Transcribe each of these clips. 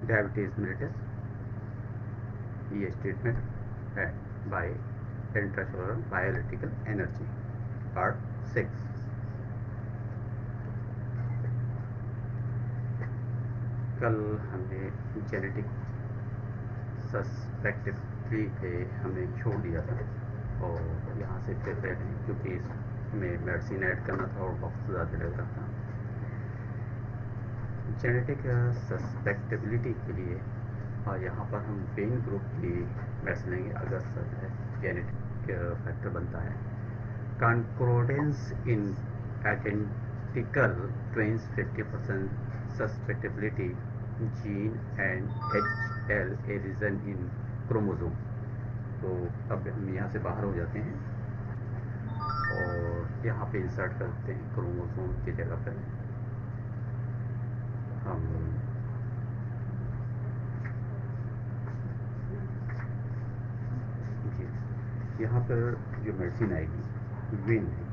Diabetes mellitus, ये statement है bye intracellular बायोलिटिकल energy. Part 6। कल हमने जेनेटिक सस्पेक्टिविटी पे हमने छोड़ दिया था और यहाँ से फिर रहे हैं क्योंकि इसमें मेडिसिन ऐड करना था और वक्त ज़्यादा लग रहा था। जेनेटिक सस्पेक्टेबिलिटी के लिए और यहाँ पर हम वेन ग्रुप की मेडिसिन लेंगे अगर जेनेटिक फैक्टर बनता है। Concordance in identical twins 50% susceptibility gene and HL A region in chromosome. तो अब हम यहाँ से बाहर हो जाते हैं और यहाँ पे इंसर्ट करते हैं क्रोमोसोम की जगह पर हम जी यहाँ पर जो मेडिसिन आएगी विन है।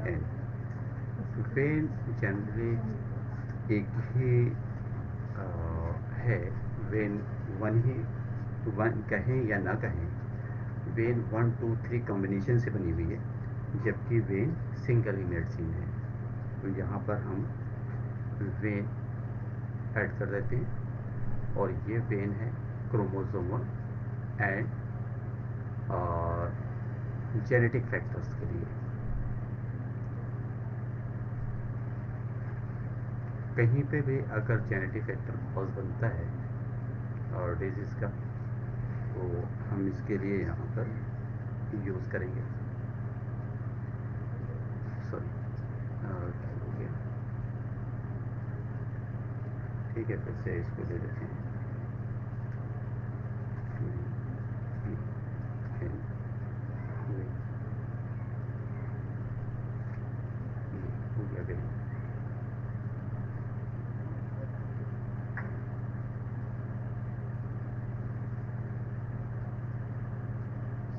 एन वेन जनरली एक ही है। वेन वन कहें या ना कहें, वेन 1 2 3 कॉम्बिनेशन से बनी हुई है जबकि वेन सिंगल ही मेडिसिन है। तो यहाँ पर हम वेन ऐड कर देते हैं और ये वेन है क्रोमोसोमल एंड जेनेटिक फैक्टर्स के लिए। कहीं पे भी अगर जेनेटिक फैक्टर कॉज बनता है और डिजीज़ का तो हम इसके लिए यहाँ पर यूज़ करेंगे। सॉरी क्या हो गया, ठीक है फिर से इसको ले लेते हैं। हो गया वेन।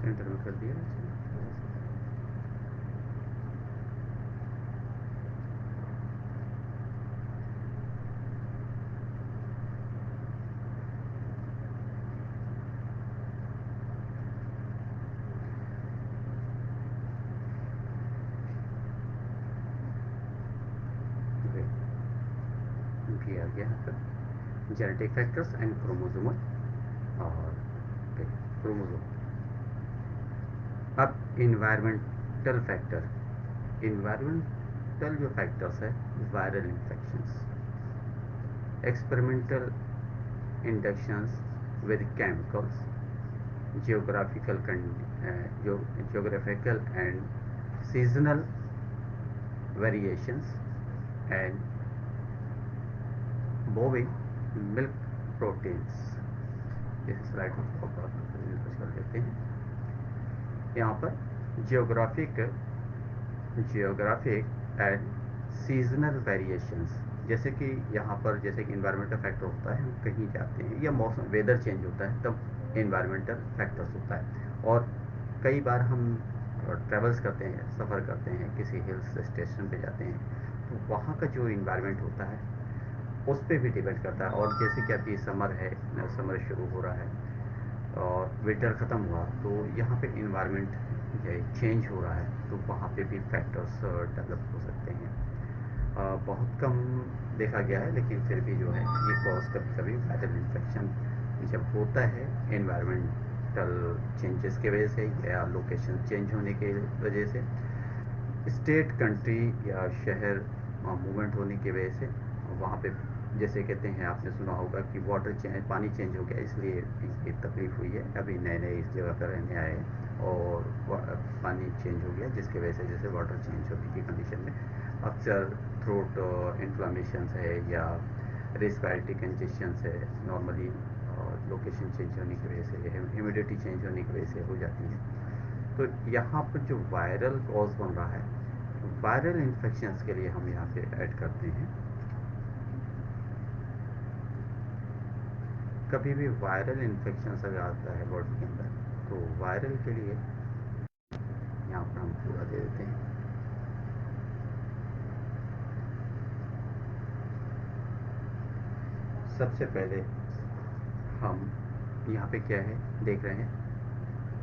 सेंटर में कर दिया किया गया है। जेनेटिक फैक्टर्स एंड क्रोमोसोमल और क्रोमोसोम। अब इन्वायरमेंटल फैक्टर, इन्वायरमेंटल जो फैक्टर्स है viral infections, experimental inductions with chemicals, geographical geographical and seasonal variations and bovine milk proteins। इस स्लाइड को कर लेते हैं। यहाँ पर जियोग्राफिक एंड सीजनल वेरिएशंस, जैसे कि यहाँ पर जैसे कि इन्वायरमेंटल फैक्टर होता है, हम कहीं जाते हैं या मौसम वेदर चेंज होता है तब इन्वायरमेंटल फैक्टर्स होता है। और कई बार हम ट्रेवल्स करते हैं, सफ़र करते हैं, किसी हिल्स स्टेशन पे जाते हैं तो वहाँ का जो इन्वायरमेंट होता है उस पर भी डिपेंड करता है। और जैसे कि अभी समर है, समर शुरू हो रहा है और विंटर ख़त्म हुआ तो यहाँ पे इन्वायरमेंट चेंज हो रहा है तो वहाँ पे भी फैक्टर्स डेवलप हो सकते हैं। बहुत कम देखा गया है लेकिन फिर भी जो है ये कॉज कभी कभी वायरल इन्फेक्शन जब होता है इन्वायरमेंटल चेंजेस की वजह से या लोकेशन चेंज होने की वजह से, स्टेट कंट्री या शहर मूवमेंट होने की वजह से वहाँ पे जैसे कहते हैं, आपने सुना होगा कि वाटर चेंज, पानी चेंज हो गया इसलिए ये तकलीफ़ हुई है। अभी नए नए इस जगह पर रहने आए हैं और पानी चेंज हो गया जिसकी वजह से जैसे वाटर चेंज होने की कंडीशन में अक्सर थ्रोट इन्फ्लामेशन है या रेस्पिरेटरी कंजेशन है नॉर्मली लोकेशन चेंज होने की वजह से, ह्यूमिडिटी चेंज होने की वजह से हो जाती है। तो यहाँ पर जो वायरल कॉज बन रहा है, वायरल इन्फेक्शंस के लिए हम यहाँ पे ऐड करते हैं। कभी भी वायरल इन्फेक्शन अगर आता है बॉडी के अंदर तो वायरल के लिए सबसे पहले हम यहाँ पे क्या है देख रहे हैं,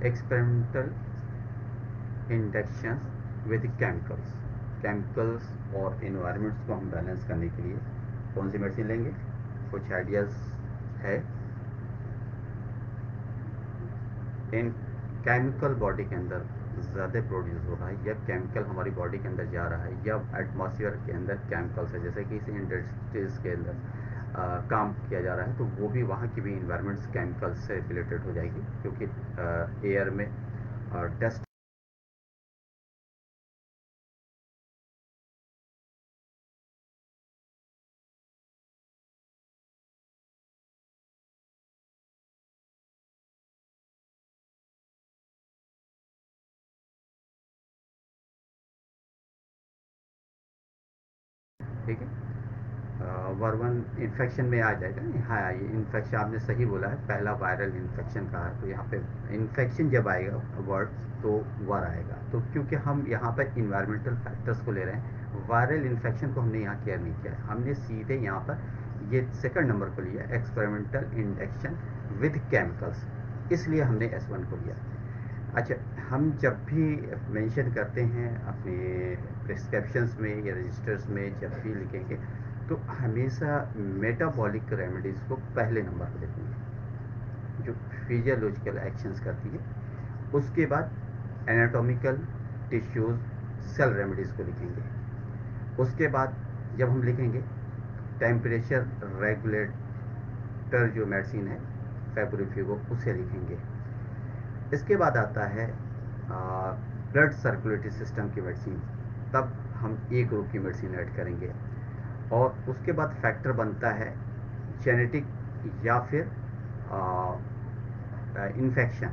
experimental induction with chemicals. Chemicals और इन्वायरमेंट्स को हम बैलेंस करने के लिए कौन सी मेडिसिन लेंगे, कुछ आइडियाज़ है? इन केमिकल बॉडी के अंदर ज़्यादा प्रोड्यूस हो रहा है, या केमिकल हमारी बॉडी के अंदर जा रहा है, या एटमॉस्फेयर के अंदर केमिकल्स है, जैसे कि इस इंडस्ट्रीज के अंदर काम किया जा रहा है, तो वो भी वहाँ की भी इन्वायरमेंट्स केमिकल्स से रिलेटेड हो जाएगी, क्योंकि एयर में डस्ट। ठीक है, वर्वन इन्फेक्शन में आ जाएगा। हाँ, ये इन्फेक्शन आपने सही बोला है, पहला वायरल इन्फेक्शन कहा है, तो यहाँ पे इन्फेक्शन जब आएगा वर्ड, तो वर आएगा। तो क्योंकि हम यहाँ पर इन्वायरमेंटल फैक्टर्स को ले रहे हैं, वायरल इन्फेक्शन को हमने यहाँ केयर नहीं किया है, हमने सीधे यहाँ पर ये सेकंड नंबर को लिया, एक्सपेरिमेंटल इंडक्शन विद केमिकल्स, इसलिए हमने S1 को लिया। अच्छा, हम जब भी मेंशन करते हैं अपने प्रिस्क्रिप्शंस में या रजिस्टर्स में, जब भी लिखेंगे, तो हमेशा मेटाबॉलिक रेमेडीज़ को पहले नंबर पर लिखेंगे, जो फिजियोलॉजिकल एक्शंस करती है। उसके बाद एनाटॉमिकल, टिश्यूज़, सेल रेमेडीज़ को लिखेंगे। उसके बाद जब हम लिखेंगे टेम्परेचर रेगुलेटर जो मेडिसिन है फेब्रिफिगो, उसे लिखेंगे। इसके बाद आता है ब्लड सर्कुलेटरी सिस्टम की मेडिसिन, तब हम ए ग्रुप की मेडिसिन ऐड करेंगे। और उसके बाद फैक्टर बनता है जेनेटिक या फिर इन्फेक्शन।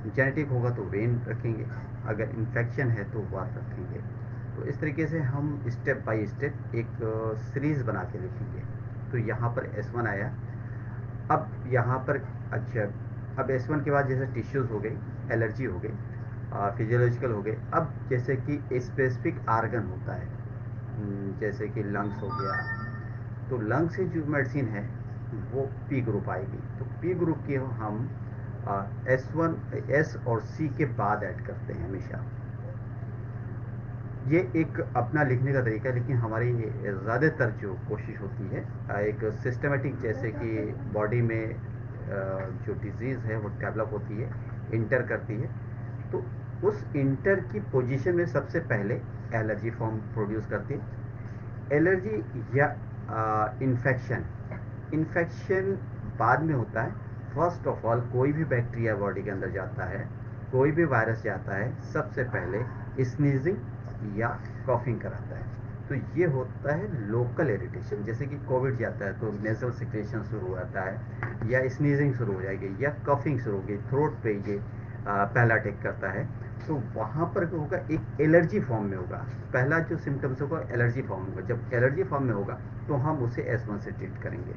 जेनेटिक होगा तो वेन रखेंगे, अगर इन्फेक्शन है तो वात रखेंगे। तो इस तरीके से हम स्टेप बाय स्टेप एक सीरीज़ बना के लिखेंगे। तो यहाँ पर S1 आया। अब यहाँ पर अच्छा, अब S1 के बाद जैसे टिश्यूज़ हो गई, एलर्जी हो गई, फिजियोलॉजिकल हो गए। अब जैसे कि स्पेसिफिक आर्गन होता है, जैसे कि लंग्स हो गया, तो लंग्स से जो मेडिसिन है वो पी ग्रुप आएगी। तो पी ग्रुप की हम S1, S और C के बाद ऐड करते हैं हमेशा। ये एक अपना लिखने का तरीका है, लेकिन हमारी ज़्यादातर जो कोशिश होती है एक सिस्टमेटिक, जैसे कि बॉडी में जो डिजीज़ है वो डेवलप होती है, इंटर करती है, तो उस इंटर की पोजीशन में सबसे पहले एलर्जी फॉर्म प्रोड्यूस करती है। एलर्जी या इन्फेक्शन, इन्फेक्शन बाद में होता है। फर्स्ट ऑफ ऑल कोई भी बैक्टीरिया बॉडी के अंदर जाता है, कोई भी वायरस जाता है, सबसे पहले स्नीजिंग या कॉफिंग कराता है। तो ये होता है लोकल इरिटेशन, जैसे कि कोविड जाता है तो नेजल सिक्रेशन शुरू हो जाता है, या स्नीजिंग शुरू हो जाएगी, या कॉफिंग शुरू होगी, थ्रोट पे ये पहला अटैक करता है। तो वहाँ पर क्या होगा, एक एलर्जी फॉर्म में होगा, पहला जो सिम्टम्स होगा एलर्जी फॉर्म होगा। जब एलर्जी फॉर्म में होगा तो हम उसे S1 से ट्रीट करेंगे।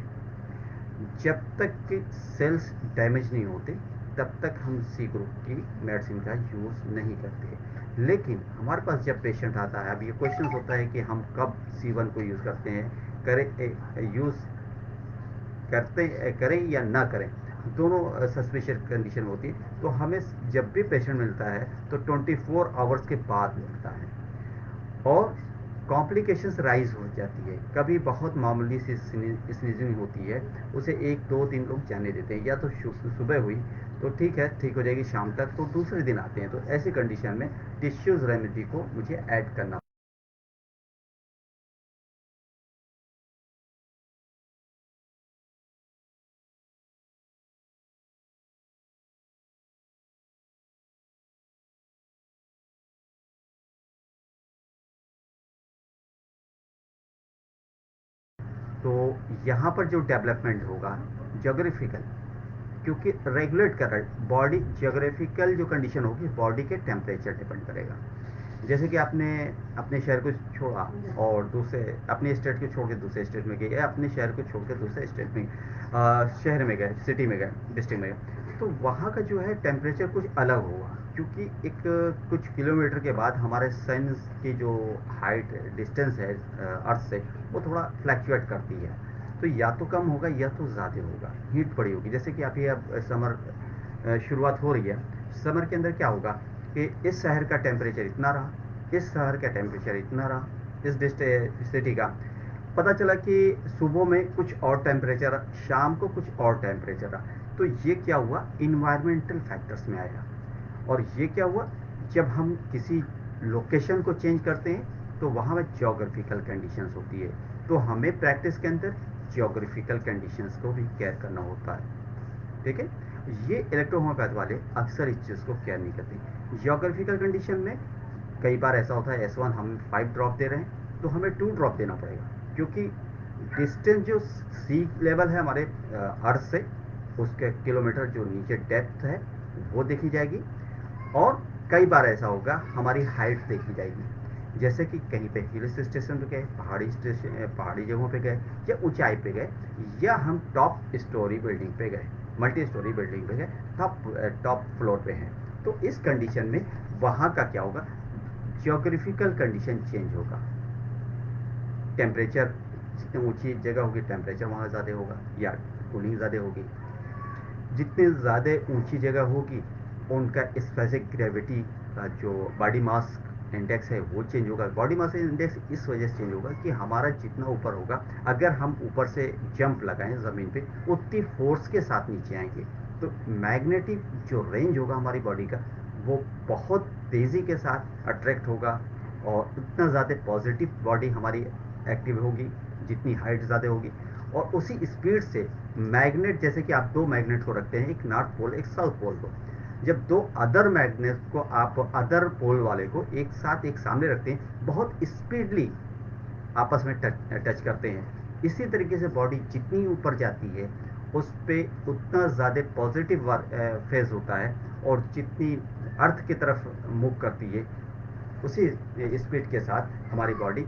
जब तक कि सेल्स डैमेज नहीं होते तब तक हम सी ग्रुप की मेडिसिन का यूज़ नहीं करते। लेकिन हमारे पास जब पेशेंट आता है, अब ये क्वेश्चन होता है कि हम कब C1 को यूज़ करते हैं, करें यूज़ करते करें या ना करें, दोनों सस्पिशियस कंडीशन होती है। तो हमें जब भी पेशेंट मिलता है तो 24 आवर्स के बाद मिलता है, और कॉम्प्लिकेशंस राइज हो जाती है। कभी बहुत मामूली सी स्नीजिंग होती है, उसे 1 2 3 लोग जाने देते हैं, या तो सुबह हुई तो ठीक है, ठीक हो जाएगी शाम तक, तो दूसरे दिन आते हैं। तो ऐसी कंडीशन में टिश्यूज रेमेडी को मुझे ऐड करना। तो यहाँ पर जो डेवलपमेंट होगा जोग्राफिकल, क्योंकि रेगुलेट कर रहा बॉडी, जोग्राफिकल जो कंडीशन होगी बॉडी के टेम्परेचर डिपेंड करेगा। जैसे कि आपने अपने शहर को छोड़ा और दूसरे, अपने स्टेट को छोड़ के दूसरे स्टेट में गए, या अपने शहर को छोड़ के दूसरे स्टेट में शहर में गए, सिटी में गए, डिस्ट्रिक्ट में गए, तो वहाँ का जो है टेम्परेचर कुछ अलग होगा, क्योंकि एक कुछ किलोमीटर के बाद हमारे सन की जो हाइट डिस्टेंस है अर्थ से, वो थोड़ा फ्लैक्चुएट करती है। तो या तो कम होगा या तो ज़्यादा होगा, हीट बड़ी होगी। जैसे कि आप ये अब समर शुरुआत हो रही है, समर के अंदर क्या होगा कि इस शहर का टेम्परेचर इतना रहा, इस शहर का टेम्परेचर इतना रहा, इस सिटी का। पता चला कि सुबह में कुछ और टेम्परेचर, शाम को कुछ और टेम्परेचर रहा। तो ये क्या हुआ, इन्वायरमेंटल फैक्टर्स में आया। और ये क्या हुआ, जब हम किसी लोकेशन को चेंज करते हैं तो वहाँ में ज्योग्राफिकल कंडीशंस होती है। तो हमें प्रैक्टिस के अंदर ज्योग्राफिकल कंडीशंस को भी केयर करना होता है। ठीक है, ये इलेक्ट्रोहोम्योपैथ वाले अक्सर इस चीज़ को केयर नहीं करते। ज्योग्राफिकल कंडीशन में कई बार ऐसा होता है, S1 हम 5 ड्रॉप दे रहे हैं तो हमें 2 ड्रॉप देना पड़ेगा, क्योंकि डिस्टेंस जो सी लेवल है हमारे अर्थ से, उसके किलोमीटर जो नीचे डेप्थ है वो देखी जाएगी। और कई बार ऐसा होगा हमारी हाइट देखी जाएगी, जैसे कि कहीं पे हिल स्टेशन पे गए, पहाड़ी स्टेशन, पहाड़ी जगहों पे गए, या ऊंचाई पे गए, या हम टॉप स्टोरी बिल्डिंग पे गए, मल्टी स्टोरी बिल्डिंग पे गए, टॉप फ्लोर पे हैं। तो इस कंडीशन में वहाँ का क्या होगा, ज्योग्राफिकल कंडीशन चेंज होगा। टेम्परेचर, जितनी ऊंची जगह होगी टेम्परेचर वहाँ ज़्यादा होगा या कूलिंग ज़्यादा होगी। जितनी ज़्यादा ऊंची जगह होगी उनका स्पेसिफिक ग्रेविटी का जो बॉडी मास इंडेक्स है वो चेंज होगा। बॉडी मास इंडेक्स इस वजह से चेंज होगा कि हमारा जितना ऊपर होगा, अगर हम ऊपर से जंप लगाएं ज़मीन पे, उतनी फोर्स के साथ नीचे आएंगे। तो मैग्नेटिक जो रेंज होगा हमारी बॉडी का, वो बहुत तेज़ी के साथ अट्रैक्ट होगा, और उतना ज़्यादा पॉजिटिव बॉडी हमारी एक्टिव होगी जितनी हाइट ज़्यादा होगी। और उसी स्पीड से मैग्नेट, जैसे कि आप दो मैग्नेट को रखते हैं, एक नॉर्थ पोल एक साउथ पोल को, जब दो अदर मैग्नेट को आप अदर पोल वाले को एक साथ एक सामने रखते हैं, बहुत स्पीडली आपस में टच करते हैं। इसी तरीके से बॉडी जितनी ऊपर जाती है उस पर उतना ज़्यादा पॉजिटिव फेज होता है, और जितनी अर्थ की तरफ मूव करती है उसी स्पीड के साथ हमारी बॉडी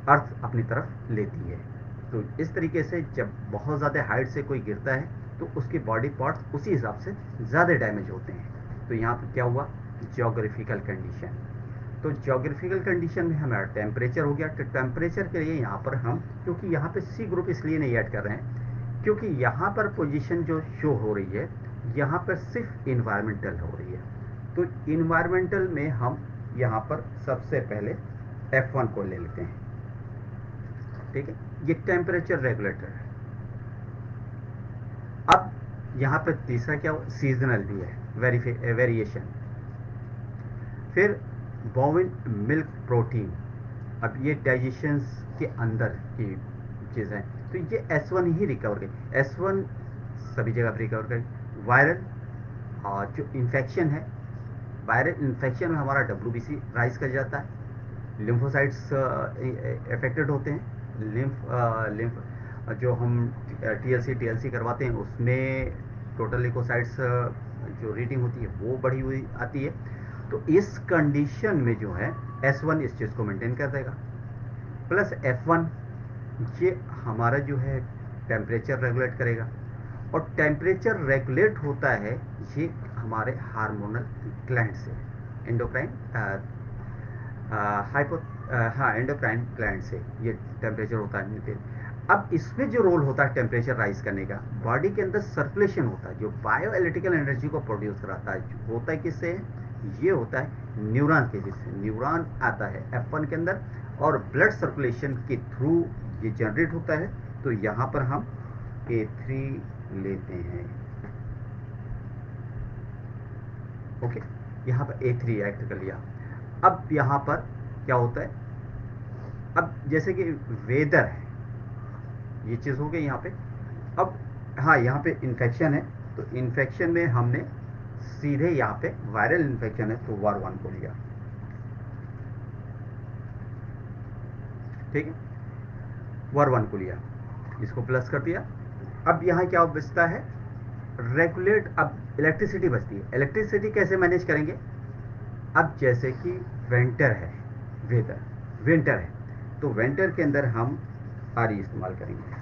अर्थ अपनी तरफ लेती है। तो इस तरीके से जब बहुत ज़्यादा हाइट से कोई गिरता है तो उसके बॉडी पार्ट्स उसी हिसाब से ज़्यादा डैमेज होते हैं। तो यहाँ पर क्या हुआ, ज्योग्राफिकल कंडीशन। तो ज्योग्राफिकल कंडीशन में हमारा टेम्परेचर हो गया। तो टेम्परेचर के लिए यहाँ पर हम, क्योंकि यहाँ पे सी ग्रुप इसलिए नहीं ऐड कर रहे हैं क्योंकि यहाँ पर पोजीशन जो शो हो रही है, यहाँ पर सिर्फ इन्वायरमेंटल हो रही है। तो इन्वायरमेंटल में हम यहाँ पर सबसे पहले F1 को ले लेते हैं। ठीक है, ये टेम्परेचर रेगुलेटर है। अब यहाँ पर तीसरा क्या हो, सीजनल भी है, वेरिएशन। फिर बोविन मिल्क प्रोटीन, अब ये डाइजेशन के अंदर की चीज़ है, तो ये S1 ही रिकवर करें, S1 सभी जगह पर रिकवर करें। वायरल जो इन्फेक्शन है, वायरल इन्फेक्शन में हमारा WBC राइज कर जाता है, लिम्फोसाइट्स इफेक्टेड होते हैं। लिम्फ जो हम TLC करवाते हैं उसमें टोटल लिकोसाइट्स जो रीडिंग होती है वो बढ़ी हुई आती है। तो इस कंडीशन में जो है S1 इस चीज़ को मेंटेन कर देगा, प्लस F1 ये हमारा जो है टेम्परेचर रेगुलेट करेगा। और टेम्परेचर रेगुलेट होता है ये हमारे हार्मोनल ग्लैंड से, एंडोक्राइन हाइपो हाँ एंडोक्राइन ग्लैंड से ये टेम्परेचर होता है। अब इसमें जो रोल होता है टेम्परेचर राइज करने का, बॉडी के अंदर सर्कुलेशन होता है जो बायो इलेक्ट्रिकल एनर्जी को प्रोड्यूस कराता है। होता है किससे, ये होता है न्यूरॉन के जिससे न्यूरॉन आता है F1 के अंदर, और ब्लड सर्कुलेशन के थ्रू ये जनरेट होता है। तो यहाँ पर हम A3 लेते हैं। ओके, यहाँ पर A3 एक्ट कर लिया। अब यहाँ पर क्या होता है, अब जैसे कि वेदर है, ये चीज़ हो गई यहाँ पे। अब हाँ, यहाँ पे इन्फेक्शन है, तो इन्फेक्शन में हमने सीधे यहाँ पे वायरल इन्फेक्शन है तो WAR1 को लिया। ठीक है, WAR1 को लिया, इसको प्लस कर दिया। अब यहाँ क्या बचता है, रेगुलेट। अब इलेक्ट्रिसिटी बचती है, इलेक्ट्रिसिटी कैसे मैनेज करेंगे। अब जैसे कि विंटर है, वेदर विंटर है, तो विंटर के अंदर हम RE इस्तेमाल करेंगे।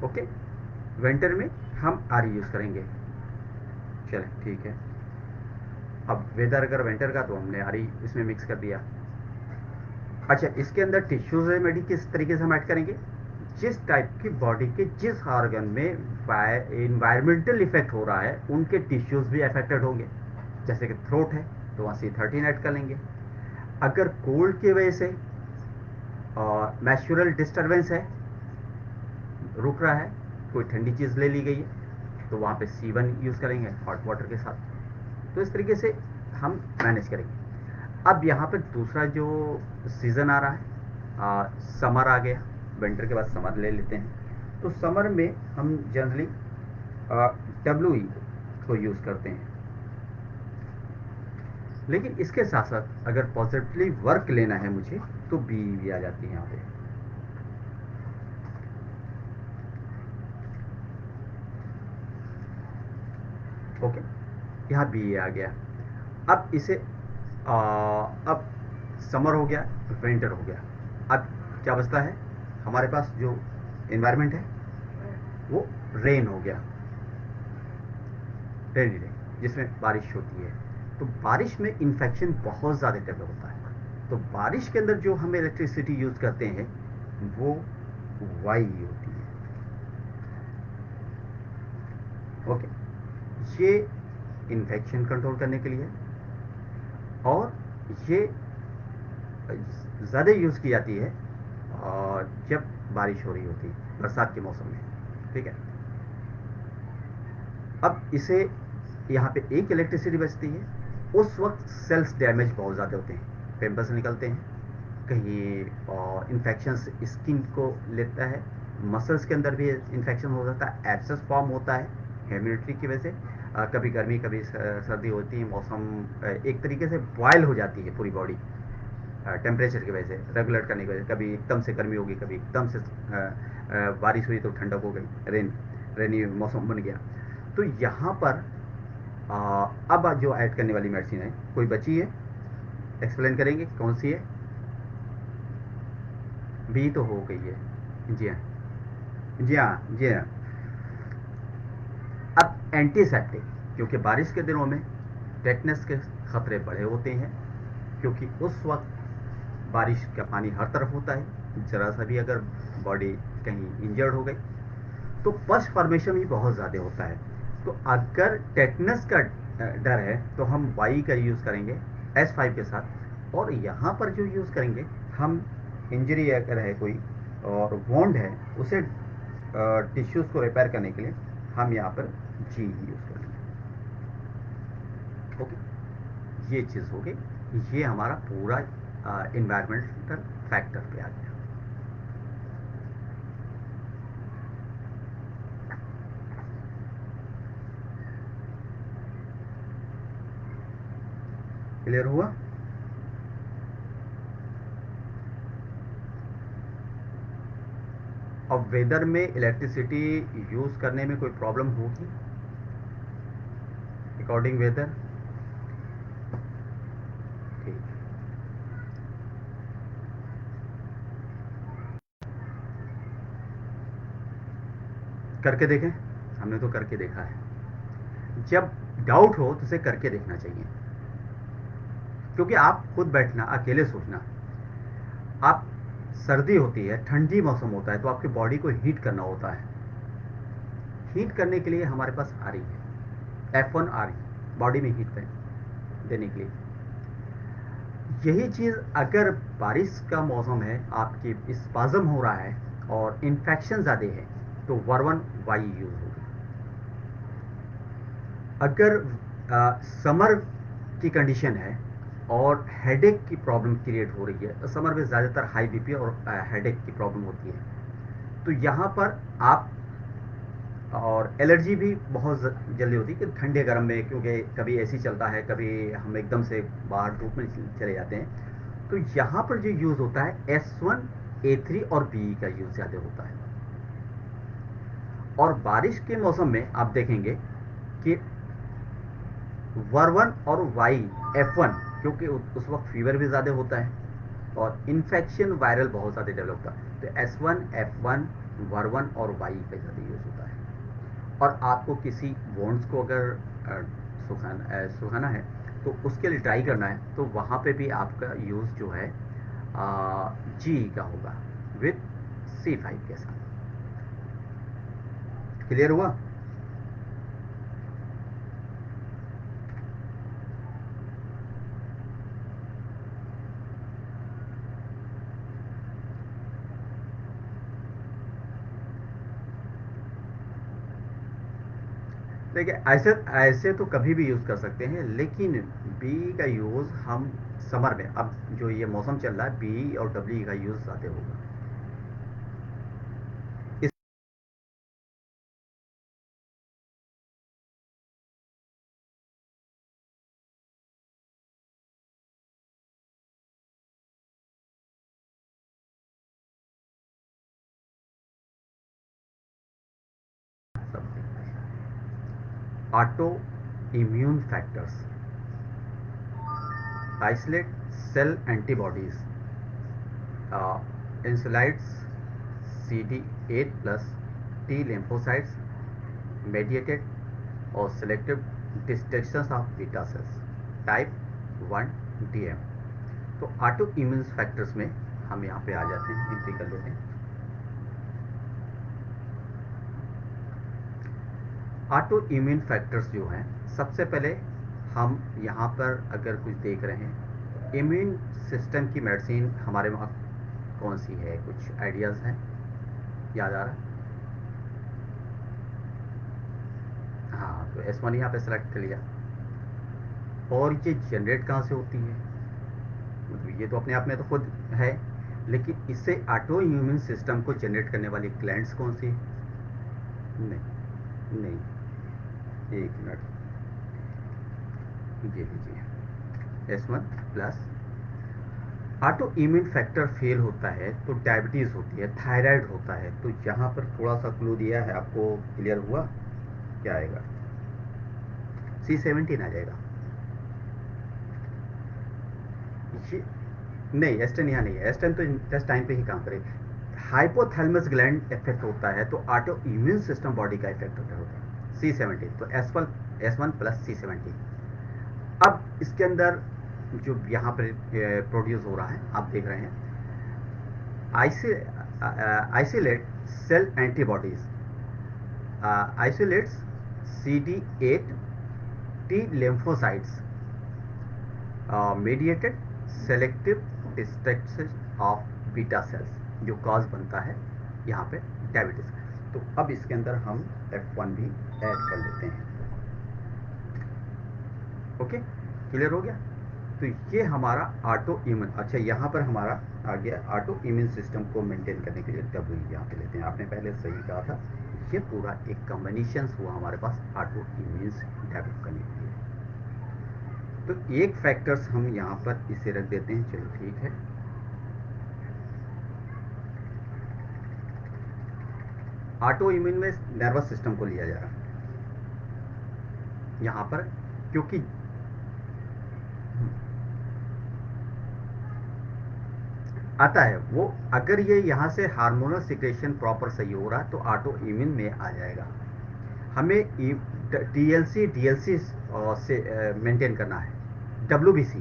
ओके, विंटर में हम RE यूज करेंगे। चले ठीक है, अब वेदर अगर विंटर का तो हमने RE इसमें मिक्स कर दिया। अच्छा, इसके अंदर टिश्यूज रेमेडी किस तरीके से हम ऐड करेंगे? जिस टाइप की बॉडी के जिस ऑर्गन में इन्वायरमेंटल इफेक्ट हो रहा है उनके टिश्यूज भी अफेक्टेड होंगे। जैसे कि थ्रोट है तो वहाँ C13 ऐड कर लेंगे। अगर कोल्ड की वजह से और मैस्चुरल डिस्टर्बेंस है, रुक रहा है, कोई ठंडी चीज़ ले ली गई है, तो वहाँ पे C1 यूज़ करेंगे हॉट वाटर के साथ। तो इस तरीके से हम मैनेज करेंगे। अब यहाँ पे दूसरा जो सीज़न आ रहा है, समर आ गया, विंटर के बाद समर ले लेते हैं। तो समर में हम जनरली WE को यूज़ करते हैं। लेकिन इसके साथ साथ अगर पॉजिटिवली वर्क लेना है मुझे तो BE भी आ जाती है यहाँ पे। ओके, यहाँ BE आ गया। अब इसे अब समर हो गया, विंटर हो गया। अब क्या बचता है हमारे पास? जो एनवायरनमेंट है वो रेन हो गया, रेनी डे, जिसमें बारिश होती है। तो बारिश में इन्फेक्शन बहुत ज़्यादा डेवलप होता है। तो बारिश के अंदर जो हम इलेक्ट्रिसिटी यूज़ करते हैं वो वाई होती है। ओके, ये इन्फेक्शन कंट्रोल करने के लिए, और ये ज़्यादा यूज़ की जाती है और जब बारिश हो रही होती है, बरसात के मौसम में। ठीक है। अब इसे यहाँ पे एक इलेक्ट्रिसिटी बचती है। उस वक्त सेल्स डैमेज बहुत ज़्यादा होते हैं, पिंपल्स निकलते हैं, कहीं और इन्फेक्शंस स्किन को लेता है, मसल्स के अंदर भी इन्फेक्शन हो जाता है, एब्सेस फॉर्म होता है ह्यूमिडिटी की वजह से। कभी गर्मी कभी सर्दी होती है, मौसम एक तरीके से बॉयल हो जाती है पूरी बॉडी टेम्परेचर की वजह से, रेगुलेट करने की वजह से। कभी एकदम से गर्मी होगी, कभी एकदम से बारिश हुई तो ठंडक हो गई, रेनी मौसम बन गया। तो यहाँ पर अब जो ऐड करने वाली मेडिसिन है कोई बची है? एक्सप्लेन करेंगे कौन सी है? बी तो हो गई है। जी हाँ, जी हाँ, जी हाँ। अब एंटीसेप्टिक, क्योंकि बारिश के दिनों में टेटनस के खतरे बड़े होते हैं, क्योंकि उस वक्त बारिश का पानी हर तरफ होता है। जरा सा भी अगर बॉडी कहीं इंजर्ड हो गई तो पश फॉर्मेशन भी बहुत ज़्यादा होता है। तो अगर टेटनस का डर है तो हम वाई का यूज़ करेंगे S5 के साथ। और यहाँ पर जो यूज़ करेंगे हम, इंजरी अगर है कोई और वॉन्ड है, उसे टिश्यूज़ को रिपेयर करने के लिए हम यहाँ पर जी यूज़ करेंगे। ओके, ये चीज़ हो गई। ये हमारा पूरा इन्वायरमेंटल फैक्टर पे आ गया। क्लियर हुआ? अब वेदर में इलेक्ट्रिसिटी यूज़ करने में कोई प्रॉब्लम होगी अकॉर्डिंग वेदर? ठीक, करके देखें। हमने तो करके देखा है। जब डाउट हो तो उसे करके देखना चाहिए, क्योंकि आप खुद बैठना अकेले सोचना, आप, सर्दी होती है, ठंडी मौसम होता है, तो आपकी बॉडी को हीट करना होता है। हीट करने के लिए हमारे पास आ रही है F1 आ रही है बॉडी में हीट देने के लिए। यही चीज़ अगर बारिश का मौसम है, आपकी स्पाज्म हो रहा है और इन्फेक्शन ज़्यादा है, तो वर्वन वाई यूज़ होगी। अगर समर की कंडीशन है और हेडेक की प्रॉब्लम क्रिएट हो रही है, तो समर में ज़्यादातर हाई बीपी और हेडेक की प्रॉब्लम होती है। तो यहाँ पर आप, और एलर्जी भी बहुत जल्दी होती है कि ठंडे गर्म में, क्योंकि कभी एसी चलता है, कभी हम एकदम से बाहर धूप में चले जाते हैं। तो यहाँ पर जो यूज़ होता है S1 A3 और BE का यूज़ ज़्यादा होता है। और बारिश के मौसम में आप देखेंगे कि वर्वन और वाई F1, क्योंकि उस वक्त फीवर भी ज़्यादा होता है और इन्फेक्शन वायरल बहुत ज़्यादा डेवलप होता है। तो S1 F1 वर्वन और वाई का ज़्यादा यूज़ होता है। और आपको किसी वॉन्ड्स को अगर सुखाना है तो उसके लिए ट्राई करना है, तो वहाँ पे भी आपका यूज़ जो है जी का होगा विथ C5 के साथ। क्लियर हुआ? देखिए ऐसे ऐसे तो कभी भी यूज़ कर सकते हैं, लेकिन बी का यूज़ हम समर में, अब जो ये मौसम चल रहा है, बी और डब्ल्यू का यूज़ ज़्यादा होगा इस सब। Autoimmune factors, isolate cell antibodies, insulitis CD8+ T lymphocytes mediated और selective destruction of beta cells type 1 DM। तो ऑटो इम्यून फैक्टर्स में हम यहाँ पे आ जाते हैं, एंट्री कर लेते हैं। ऑटो इम्यून फैक्टर्स जो हैं, सबसे पहले हम यहाँ पर अगर कुछ देख रहे हैं, इम्यून सिस्टम की मेडिसिन हमारे वहाँ कौन सी है, कुछ आइडियाज़ हैं, याद आ रहा है? हाँ, तो S1 यहाँ पे सेलेक्ट कर लिया। और ये जनरेट कहाँ से होती है? मतलब ये तो अपने आप में तो खुद है, लेकिन इससे ऑटो इम्यून सिस्टम को जनरेट करने वाली ग्लैंड्स कौन सी? नहीं, नहीं, एक मिनट, ये लीजिए S1+। Auto immune factor fail होता है तो डायबिटीज़ होती है, थायराइड होता है। तो यहाँ पर थोड़ा सा क्लू दिया है आपको, क्लियर हुआ? क्या आएगा? C17 आ जाएगा। ये नहीं, एस्टेन यहाँ नहीं है, एस्टेन तो इंटेस्टाइन पे ही काम करे। हाइपोथैलेमस ग्लैंड इफेक्ट होता है तो ऑटो इम्यून सिस्टम बॉडी का इफेक्ट होता है C17। तो S1+C17। अब इसके अंदर जो यहाँ पर प्रोड्यूस हो रहा है, आप देख रहे हैं, isolate cell antibodies, isolates CD8 T lymphocytes mediated selective destruction of beta cells, जो कॉज बनता है यहाँ पे डायबिटीज। तो अब इसके अंदर हम F1 भी ऐड कर लेते हैं। ओके, क्लियर हो गया? तो ये हमारा ऑटो इम्यून, अच्छा यहाँ पर हमारा आ गया ऑटो इम्यून सिस्टम को मेंटेन करने के लिए W यहाँ पे लेते हैं। आपने पहले सही कहा था, ये पूरा एक कॉम्बिनेशन हुआ हमारे पास ऑटो इम्यून डेवलप करने के लिए। तो एक फैक्टर्स हम यहाँ पर इसे रख देते हैं, चलो ठीक है। ऑटो इम्यून में नर्वस सिस्टम को लिया जा रहा है यहाँ पर, क्योंकि आता है वो, अगर ये यहाँ से हार्मोनल सिक्रेशन प्रॉपर सही हो रहा है तो ऑटो इम्यून में आ जाएगा। हमें TLC DLC से मेंटेन करना है, WBC।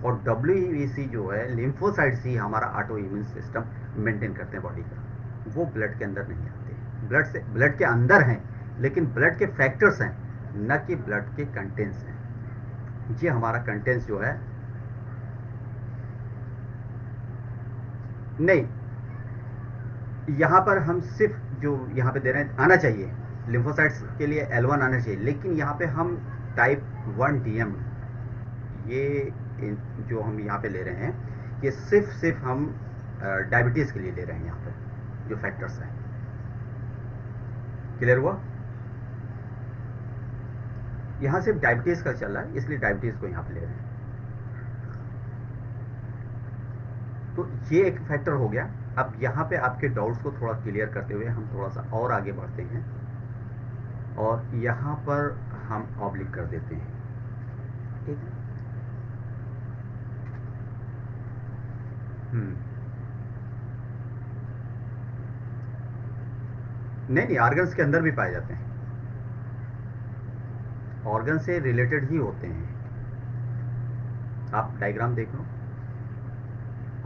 और WBC जो है लिम्फोसाइट्स ही हमारा ऑटो इम्यून सिस्टम मेंटेन करते हैं बॉडी का, वो ब्लड के अंदर नहीं आते। ब्लड से, ब्लड के अंदर हैं, लेकिन ब्लड के फैक्टर्स हैं, न कि ब्लड के कंटेंट्स हैं। ये हमारा कंटेंट्स जो है, नहीं, यहाँ पर हम सिर्फ जो यहाँ पे दे रहे हैं आना चाहिए, लिम्फोसाइट्स के लिए L1 आना चाहिए, लेकिन यहाँ पे हम टाइप 1 DM, ये जो हम यहाँ पे ले रहे हैं, ये सिर्फ हम डायबिटीज़ के लिए ले रहे हैं यहाँ पे, जो फैक्टर्स हैं। क्लियर हुआ? यहाँ सिर्फ डायबिटीज़ का चल रहा है, इसलिए डायबिटीज़ को यहाँ पे ले रहे हैं। तो ये एक फैक्टर हो गया। अब यहाँ पे आपके डाउट्स को थोड़ा क्लियर करते हुए हम थोड़ा सा और आगे बढ़ते हैं, और यहाँ पर हम ऑब्लिक कर देते हैं, ठीक है? हम्म, नहीं नहीं, ऑर्गन्स के अंदर भी पाए जाते हैं, ऑर्गन से रिलेटेड ही होते हैं। आप डायग्राम देख लो,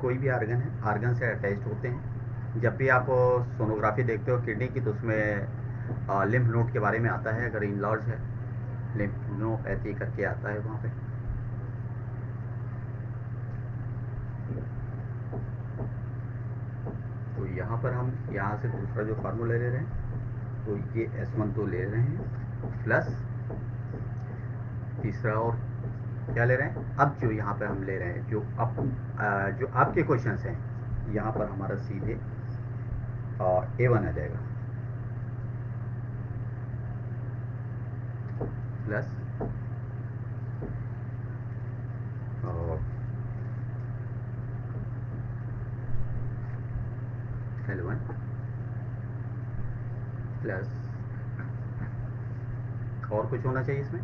कोई भी आर्गन है, आर्गन से अटैच्ड होते हैं। जब भी आप सोनोग्राफी देखते हो किडनी की, तो उसमें लिम्फ नोड के बारे में आता है, अगर इनलॉर्ज है लिम्फ नोपैथी करके आता है वहाँ पे। तो यहाँ पर हम यहाँ से दूसरा जो फार्मूला ले रहे हैं, तो ये S1 तो ले रहे हैं, प्लस तीसरा और क्या ले रहे हैं, अब जो यहाँ पर हम ले रहे हैं, जो आपके क्वेश्चंस हैं, यहाँ पर हमारा सीधे A1 आ जाएगा, प्लस L1 प्लस, और कुछ होना चाहिए इसमें,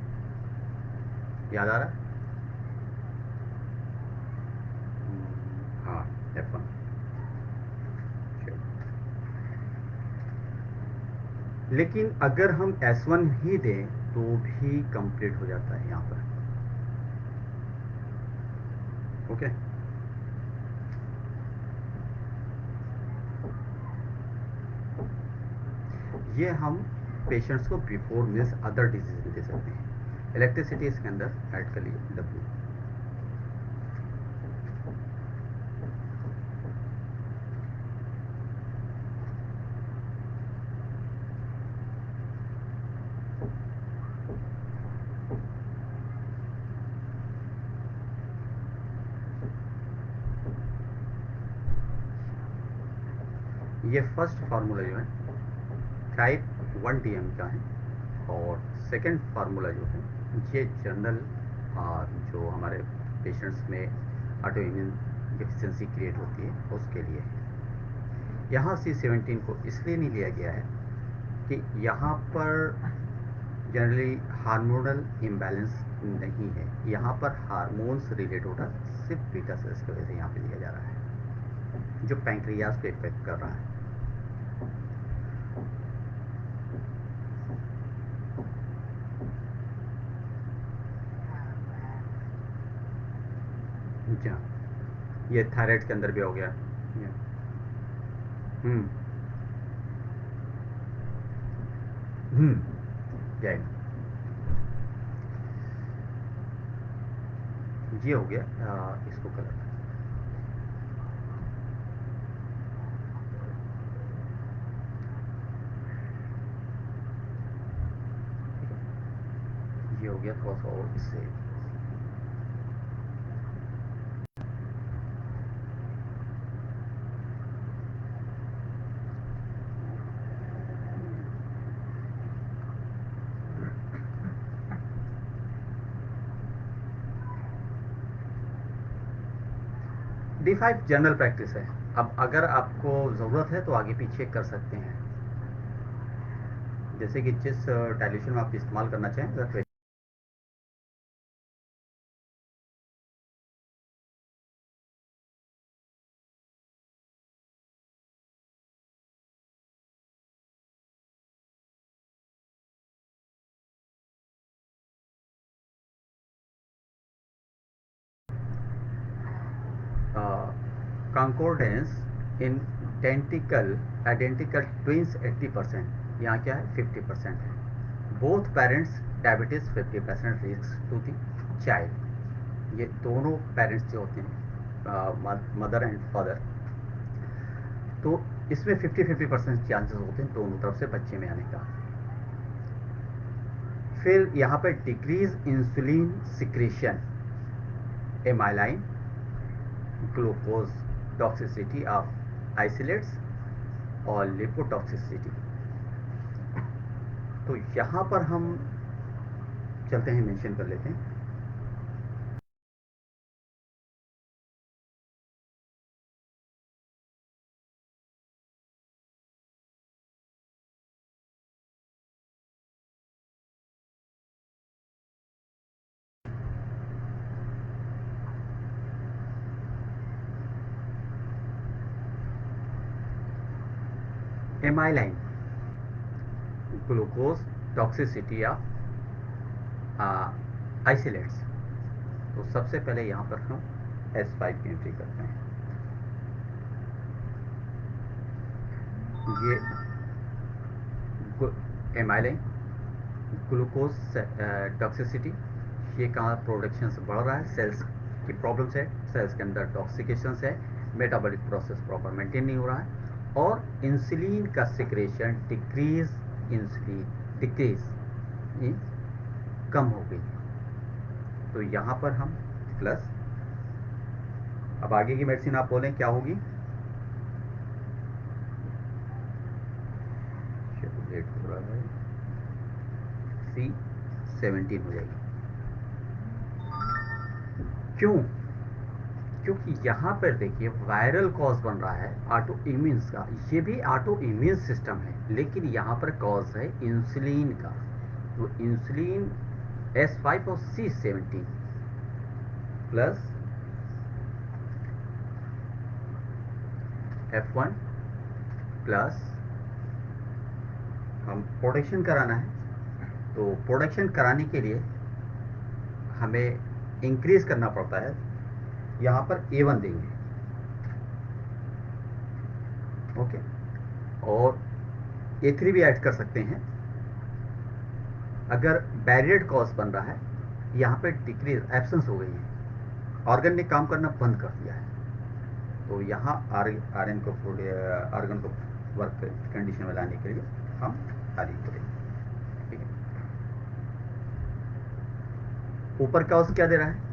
याद आ रहा है? हाँ, F1। लेकिन अगर हम S1 ही दें तो भी कंप्लीट हो जाता है यहाँ पर। ओके, ये हम पेशेंट्स को बिफोर मीन्स अदर डिजीज में दे सकते हैं। इलेक्ट्रिसिटी इसके अंदर ऐड कर लीजिए, W। ये फर्स्ट फार्मूला जो है टाइप 1 DM का है, और सेकंड फार्मूला जो है ये जनरल जो हमारे पेशेंट्स में ऑटो इम्यून डिफिशिएंसी क्रिएट होती है उसके लिए है। यहाँ C17 को इसलिए नहीं लिया गया है कि यहाँ पर जनरली हार्मोनल इम्बैलेंस नहीं है, यहाँ पर हार्मोन्स रिलेट होता सिर्फ बीटा सेल्स की वजह से यहाँ पे लिया जा रहा है, जो पैंक्रियाज पे इफेक्ट कर रहा है। अच्छा, ये थायराइड के अंदर भी हो गया। ये, हम्म जाएगा, ये हो गया। इसको कलर, ये हो गया थोड़ा सा और इससे। D5 जनरल प्रैक्टिस है। अब अगर आपको ज़रूरत है तो आगे पीछे कर सकते हैं, जैसे कि जिस डायल्यूशन में आप इस्तेमाल करना चाहें, अगर कंकोर्डेंस इन डेंटिकल आइडेंटिकल ट्विंस 80%, यहाँ क्या है 50% है। Both parents diabetes 50% risk to the child. ये दोनों पेरेंट्स जो होते हैं, मदर एंड फादर, तो इसमें 50-50% चांसेस होते हैं दोनों तरफ से बच्चे में आने का। फिर यहाँ पे decrease insulin secretion, amylin, glucose toxicity of isolates, और लिपोटॉक्सिसिटी। तो यहाँ पर हम चलते हैं, मेंशन कर लेते हैं। एमाइलाइन, ग्लूकोज टॉक्सिसिटी ऑफ आइसोलेट्स। तो सबसे पहले यहाँ पर हम S5 की एंट्री करते हैं। ये एमाइलिन, ग्लूकोज टॉक्सिसिटी, ये कहाँ प्रोडक्शन से बढ़ रहा है, सेल्स की प्रॉब्लम्स है, सेल्स के अंदर टॉक्सिकेशंस है, मेटाबॉलिक प्रोसेस प्रॉपर मेंटेन नहीं हो रहा है, और इंसुलिन का सिक्रेशन डिक्रीज, इंसुलिन डिक्रीज कम हो गई है। तो यहाँ पर हम प्लस, अब आगे की मेडिसिन आप बोलें क्या होगी। लेट हो रहा है, C17 हो जाएगी। क्यों? क्योंकि यहाँ पर देखिए वायरल कॉज बन रहा है ऑटो इम्यून का, ये भी ऑटो इम्यून सिस्टम है, लेकिन यहाँ पर कॉज है इंसुलिन का। तो इंसुलिन S5 और C17 प्लस F1 प्लस, हम प्रोडक्शन कराना है, तो प्रोडक्शन कराने के लिए हमें इंक्रीज करना पड़ता है। यहाँ पर A1 देंगे, ओके, और A3 भी ऐड कर सकते हैं। अगर बैरियर कॉज बन रहा है, यहाँ पे डिक्रीज एब्सेंस हो गई है, ऑर्गन ने काम करना बंद कर दिया है, तो यहाँ आर्गन को ऑर्गन को वर्क कंडीशन में लाने के लिए हम आदि करेंगे। ठीक है, ऊपर कॉज क्या दे रहा है,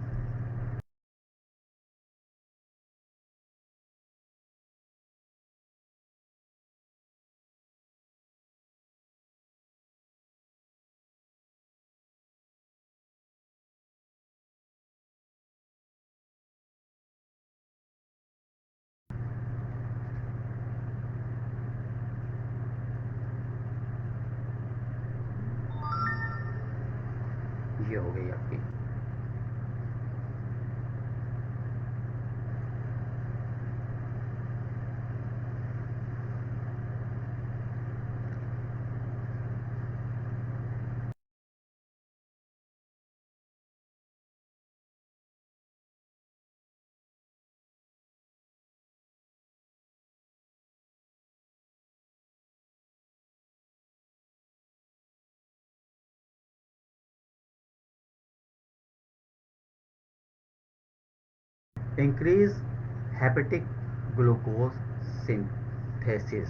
ये हो गई आपकी। Increase hepatic glucose synthesis,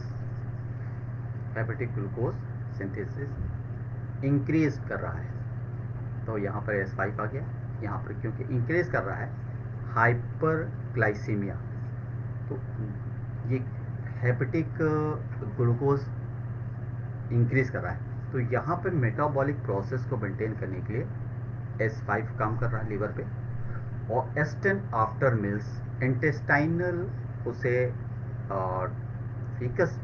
hepatic glucose synthesis increase कर रहा है, तो यहाँ पर S5 आ गया। यहाँ पर क्योंकि इंक्रीज कर रहा है हाइपर ग्लाइसीमिया, तो ये हेपेटिक ग्लूकोज इंक्रीज कर रहा है, तो यहाँ पर मेटाबॉलिक प्रोसेस को मेंटेन करने के लिए S5 काम कर रहा है लीवर पे, और S10 आफ्टर मिल्स इंटेस्टाइनल उसे फीकस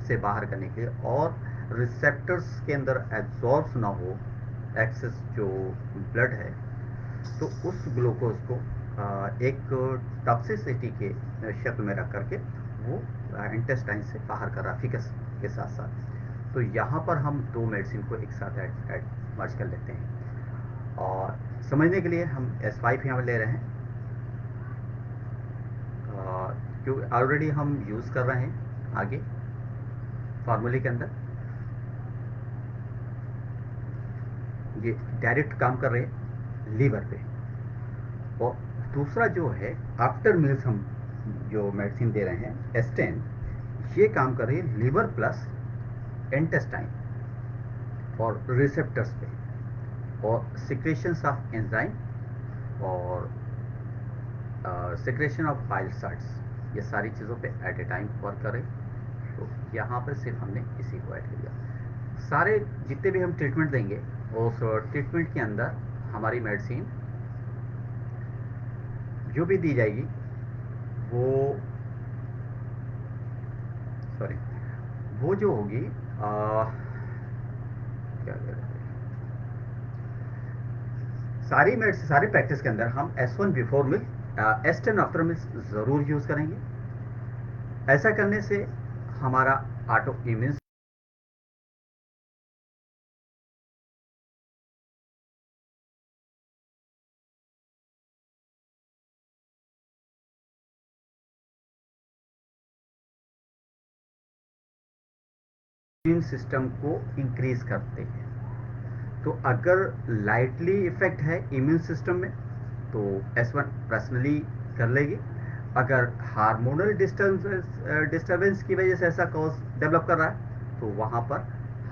से बाहर करने के लिए, और रिसेप्टर्स के अंदर एब्जॉर्ब ना हो एक्सेस जो ब्लड है, तो उस ग्लूकोज को एक टॉक्सिसिटी के शक्ल में रख करके वो इंटेस्टाइन से बाहर कर रहा फिकस के साथ साथ। तो यहाँ पर हम दो मेडिसिन को एक साथ ऐड मर्ज कर लेते हैं, और समझने के लिए हम S5 यहाँ ले रहे हैं, क्योंकि ऑलरेडी हम यूज़ कर रहे हैं आगे फार्मूले के अंदर, ये डायरेक्ट काम कर रहे हैं लीवर पे। और दूसरा जो है आफ्टर मील्स हम जो मेडिसिन दे रहे हैं S10, ये काम कर रही है लीवर प्लस इंटेस्टाइन और रिसेप्टर्स पे, और सिक्रेशंस ऑफ एंजाइम और सिक्रेशन ऑफ बाइल साल्ट्स, ये सारी चीज़ों पे एट ए टाइम वर्क करें। तो यहाँ पर सिर्फ हमने इसी को ऐड किया। सारे जितने भी हम ट्रीटमेंट देंगे उस ट्रीटमेंट के अंदर हमारी मेडिसिन जो भी दी जाएगी वो, सॉरी, वो जो होगी क्या कह रहे थे, सारी मेडिसिन सारी प्रैक्टिस के अंदर हम S1 before milk S10 after milk ज़रूर यूज़ करेंगे। ऐसा करने से हमारा ऑटो इम्यून इम्यून सिस्टम को इंक्रीज करते हैं। तो अगर लाइटली इफेक्ट है इम्यून सिस्टम में तो S1 पर्सनली कर लेगी। अगर हार्मोनल डिस्टर्बेंस की वजह से ऐसा कॉज डेवलप कर रहा है तो वहां पर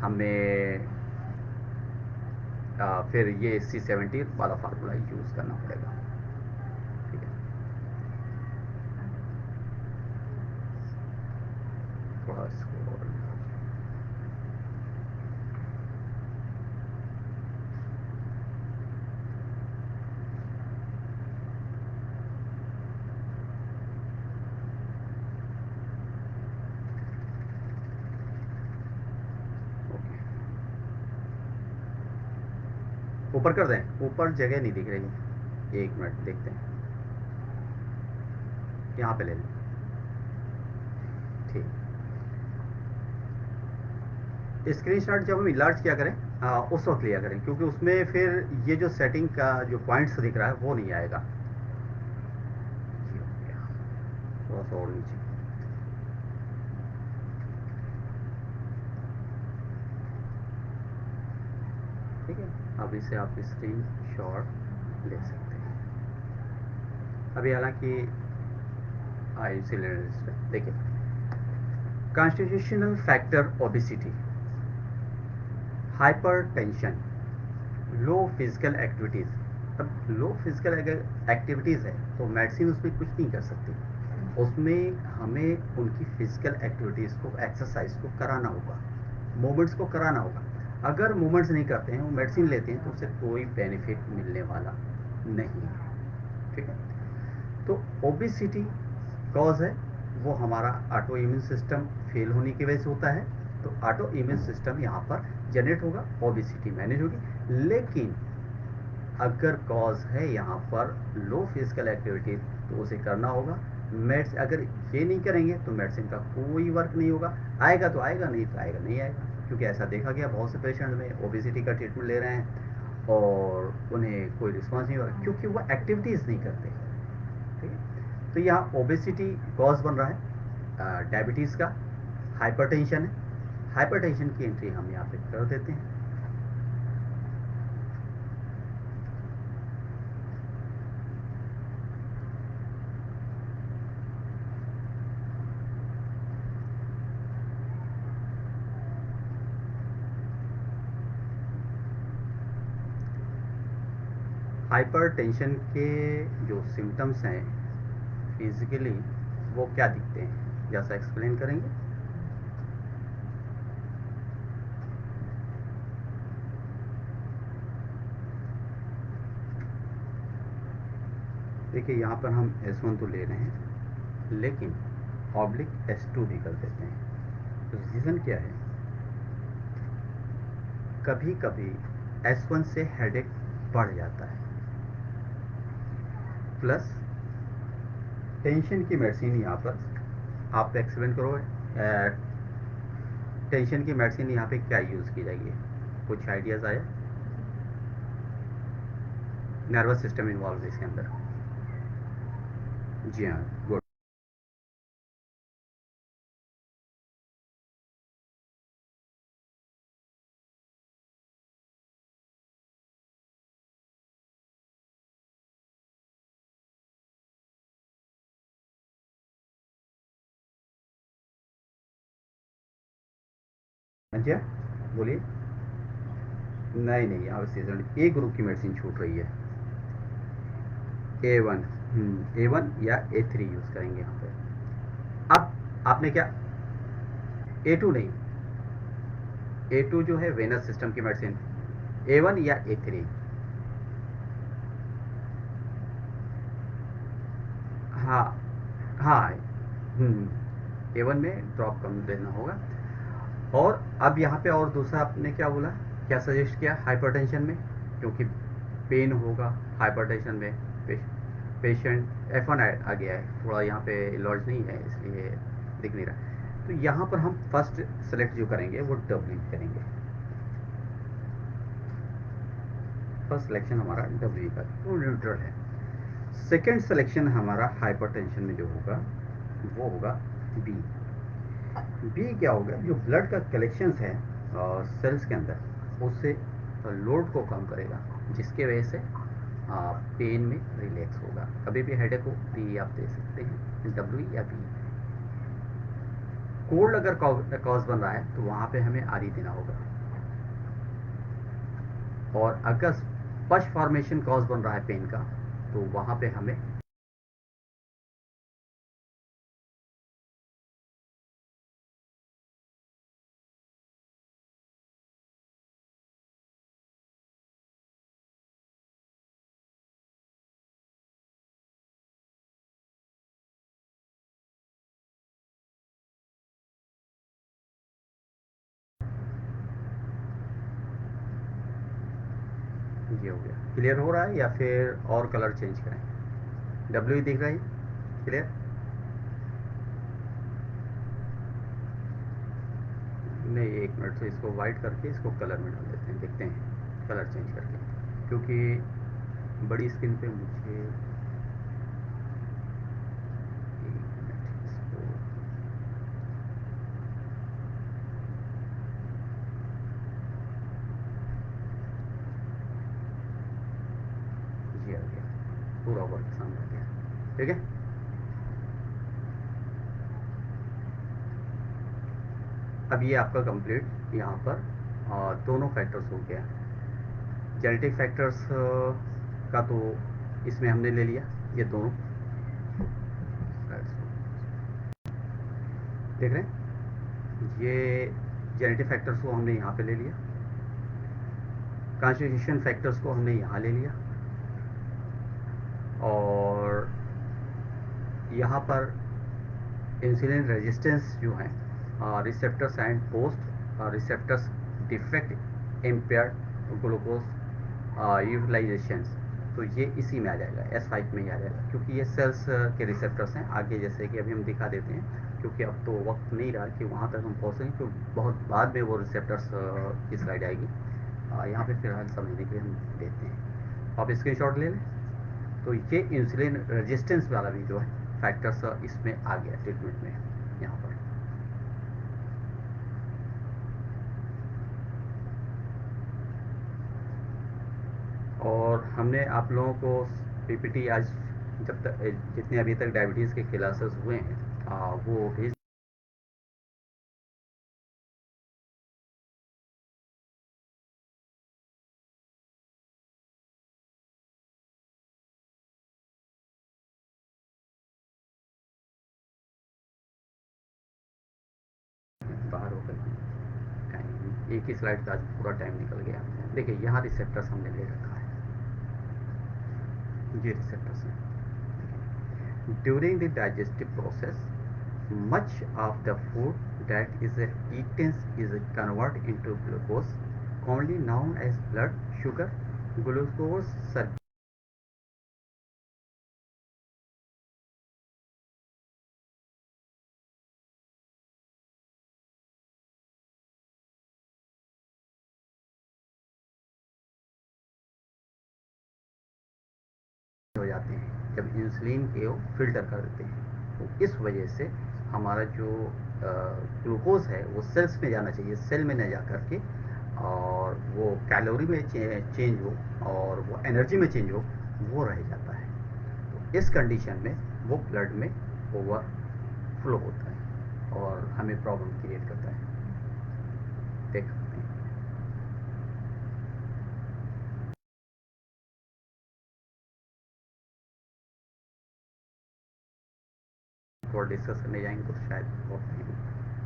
हमें फिर ये C70 वाला फार्मूला यूज करना पड़ेगा। ठीक है, थोड़ा इसको और ओके, ऊपर कर दें। ऊपर जगह नहीं दिख रही है, एक मिनट देखते हैं, यहाँ पे ले लें। ठीक, स्क्रीनशॉट जब हम इलाज किया करें उस वक्त लिया करें, क्योंकि उसमें फिर ये जो सेटिंग का जो पॉइंट्स दिख रहा है वो नहीं आएगा। ये हो गया, थोड़ा सा और नीचे। ठीक है, अब इसे आप स्क्रीन शॉट ले सकते हैं। अभी हालांकि आई सिलेंडर देखिए, constitutional factor obesity, hypertension, low physical activities. अब लो फिजिकल एक्टिविटीज़ है तो मेडिसिन उसमें कुछ नहीं कर सकती। उसमें हमें उनकी फिजिकल एक्टिविटीज़ को, एक्सरसाइज को कराना होगा, मूवमेंट्स को कराना होगा। अगर मूवमेंट्स नहीं करते हैं, वो मेडिसिन लेते हैं, तो उससे कोई बेनिफिट मिलने वाला नहीं है। ठीक है, तो ओबिसिटी कॉज है वो हमारा ऑटो इम्यून सिस्टम फेल होने की वजह से होता है। तो ऑटो इम्यून सिस्टम यहाँ पर जनरेट होगा, ओबिसिटी मैनेज होगी। लेकिन अगर कॉज है यहाँ पर लो फिजिकल एक्टिविटी तो उसे करना होगा। मेड्स अगर ये नहीं करेंगे तो मेडिसिन का कोई वर्क नहीं होगा। आएगा तो आएगा, नहीं तो आएगा नहीं आएगा, क्योंकि ऐसा देखा गया बहुत से पेशेंट में ओबिसिटी का ट्रीटमेंट ले रहे हैं और उन्हें कोई रिस्पॉन्स नहीं हो रहा क्योंकि वो एक्टिविटीज़ नहीं करते। ठीक है, तो यहाँ ओबेसिटी कॉज बन रहा है डायबिटीज़ का, हाइपरटेंशन है। हाइपरटेंशन की एंट्री हम यहाँ पे कर देते हैं। हाइपरटेंशन के जो सिम्टम्स हैं फिजिकली वो क्या दिखते हैं, जैसा एक्सप्लेन करेंगे। देखिए यहाँ पर हम S1 तो ले रहे हैं लेकिन ऑब्लिक S2 भी कर देते हैं। तो रीज़न क्या है, कभी कभी S1 से हेडेक बढ़ जाता है, प्लस टेंशन की मेडिसिन यहाँ पर आप एक्सप्लेन करो। टेंशन की मेडिसिन यहाँ पे क्या यूज़ की जाएगी, कुछ आइडियाज़ आया। नर्वस सिस्टम इन्वॉल्व है इसके अंदर। जी हाँ, गुड। अच्छा, बोलिए। नहीं नहीं, यहाँ सीजन ए ग्रुप की मेडिसिन छूट रही है। A1, A1 या A3 यूज़ करेंगे यहाँ पे। अब आपने क्या, A2 नहीं, A2 जो है वेनस सिस्टम की मेडिसिन, A1 या A3। हाँ हाँ, A1 में ड्रॉप कम देना होगा। और अब यहाँ पे और दूसरा आपने क्या बोला, क्या सजेस्ट किया हाइपरटेंशन में, क्योंकि पेन होगा हाइपरटेंशन में। पेशेंट F1 आ गया है, थोड़ा यहाँ पे लॉज नहीं है इसलिए दिख नहीं रहा। तो यहाँ पर हम फर्स्ट सेलेक्ट जो करेंगे वो W करेंगे। फर्स्ट सिलेक्शन हमारा W का वो न्यूट्रल है। सेकेंड सिलेक्शन हमारा हाइपरटेंशन में जो होगा वो होगा B। बी क्या हो गया, जो ब्लड का कलेक्शंस है सेल्स के अंदर, उससे लोड को कम करेगा, जिसके वजह से पेन में रिलैक्स होगा। कभी भी हेडेक हो तो ये आप दे सकते हैं, डब्ल्यू या बी। कोल्ड अगर कॉज बन रहा है तो वहाँ पे हमें आर ई देना होगा। और अगर पश फॉर्मेशन कॉज बन रहा है पेन का, तो वहाँ पे हमें ये हो गया। क्लियर हो रहा है या फिर और कलर चेंज करें? डब्ल्यू दिख रहा है क्लियर? नहीं, एक मिनट से इसको वाइट करके इसको कलर में डाल देते हैं, देखते हैं कलर चेंज करके, क्योंकि बड़ी स्क्रीन पे मुझे एक मिनट इसको, ये आ गया, पूरा वर्क सामने आ गया। ठीक है, अब ये आपका कंप्लीट यहाँ पर दोनों फैक्टर्स हो गया। जेनेटिक फैक्टर्स का तो इसमें हमने ले लिया, ये दोनों देख रहे हैं, ये जेनेटिक फैक्टर्स को हमने यहाँ पे ले लिया, कॉन्स्टिट्यूशन फैक्टर्स को हमने यहाँ ले लिया, और यहाँ पर इंसुलिन रेजिस्टेंस जो है, receptors and post receptors defect impaired glucose utilisation, तो ये इसी में आ जाएगा, S5 में ही आ जाएगा, क्योंकि ये सेल्स के रिसेप्टर्स हैं। आगे जैसे कि अभी हम दिखा देते हैं, क्योंकि अब तो वक्त नहीं रहा कि वहाँ तक हम पहुँचेंगे, तो बहुत बाद में वो रिसेप्टर्स की स्लाइड आएगी। यहाँ पे फिलहाल समझने के लिए हम देते हैं, आप स्क्रीन शॉट ले लें। तो ये इंसुलिन रेजिस्टेंस वाला भी जो है फैक्टर्स इसमें आ गया ट्रीटमेंट में यहाँ पर। और हमने आप लोगों को पीपीटी आज जब तक जितने अभी तक डायबिटीज़ के क्लासेस हुए हैं वो भेज बाहर होकर कहीं एक ही स्लाइड का आज पूरा टाइम निकल गया। देखिए यहाँ रिसेप्टर्स हमने ले रखा है, ये रिसेप्टर्स हैं। During the digestive process much of the food that is eaten is converted into glucose, commonly known as blood sugar. Glucose circulate हो जाते हैं जब इंसुलिन के वो फिल्टर कर देते हैं, तो इस वजह से हमारा जो ग्लूकोज है वो सेल्स में जाना चाहिए, सेल में न जा करके, और वो कैलोरी में चेंज हो और वो एनर्जी में चेंज हो, वो रह जाता है। तो इस कंडीशन में वो ब्लड में ओवर फ्लो होता है और हमें प्रॉब्लम क्रिएट करता है। देख सकते हैं, और डिस्कस करने जाएंगे तो शायद बहुत टाइम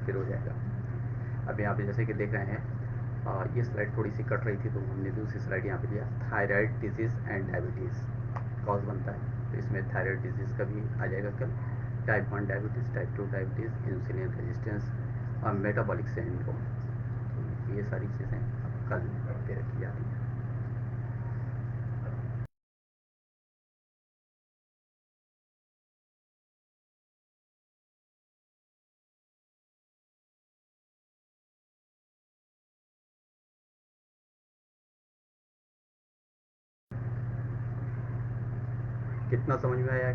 फिर हो जाएगा। अब यहाँ पे जैसे कि देख रहे हैं, ये स्लाइड थोड़ी सी कट रही थी तो हमने दूसरी स्लाइड यहाँ पे लिया, thyroid disease and diabetes cause बनता है, तो इसमें थायराइड डिजीज़ का भी आ जाएगा कल, type 1 diabetes, type 2 diabetes, insulin resistance, metabolic syndrome, तो ये सारी चीज़ें अब कल पे रखी जा रही हैं। कितना समझ में आया?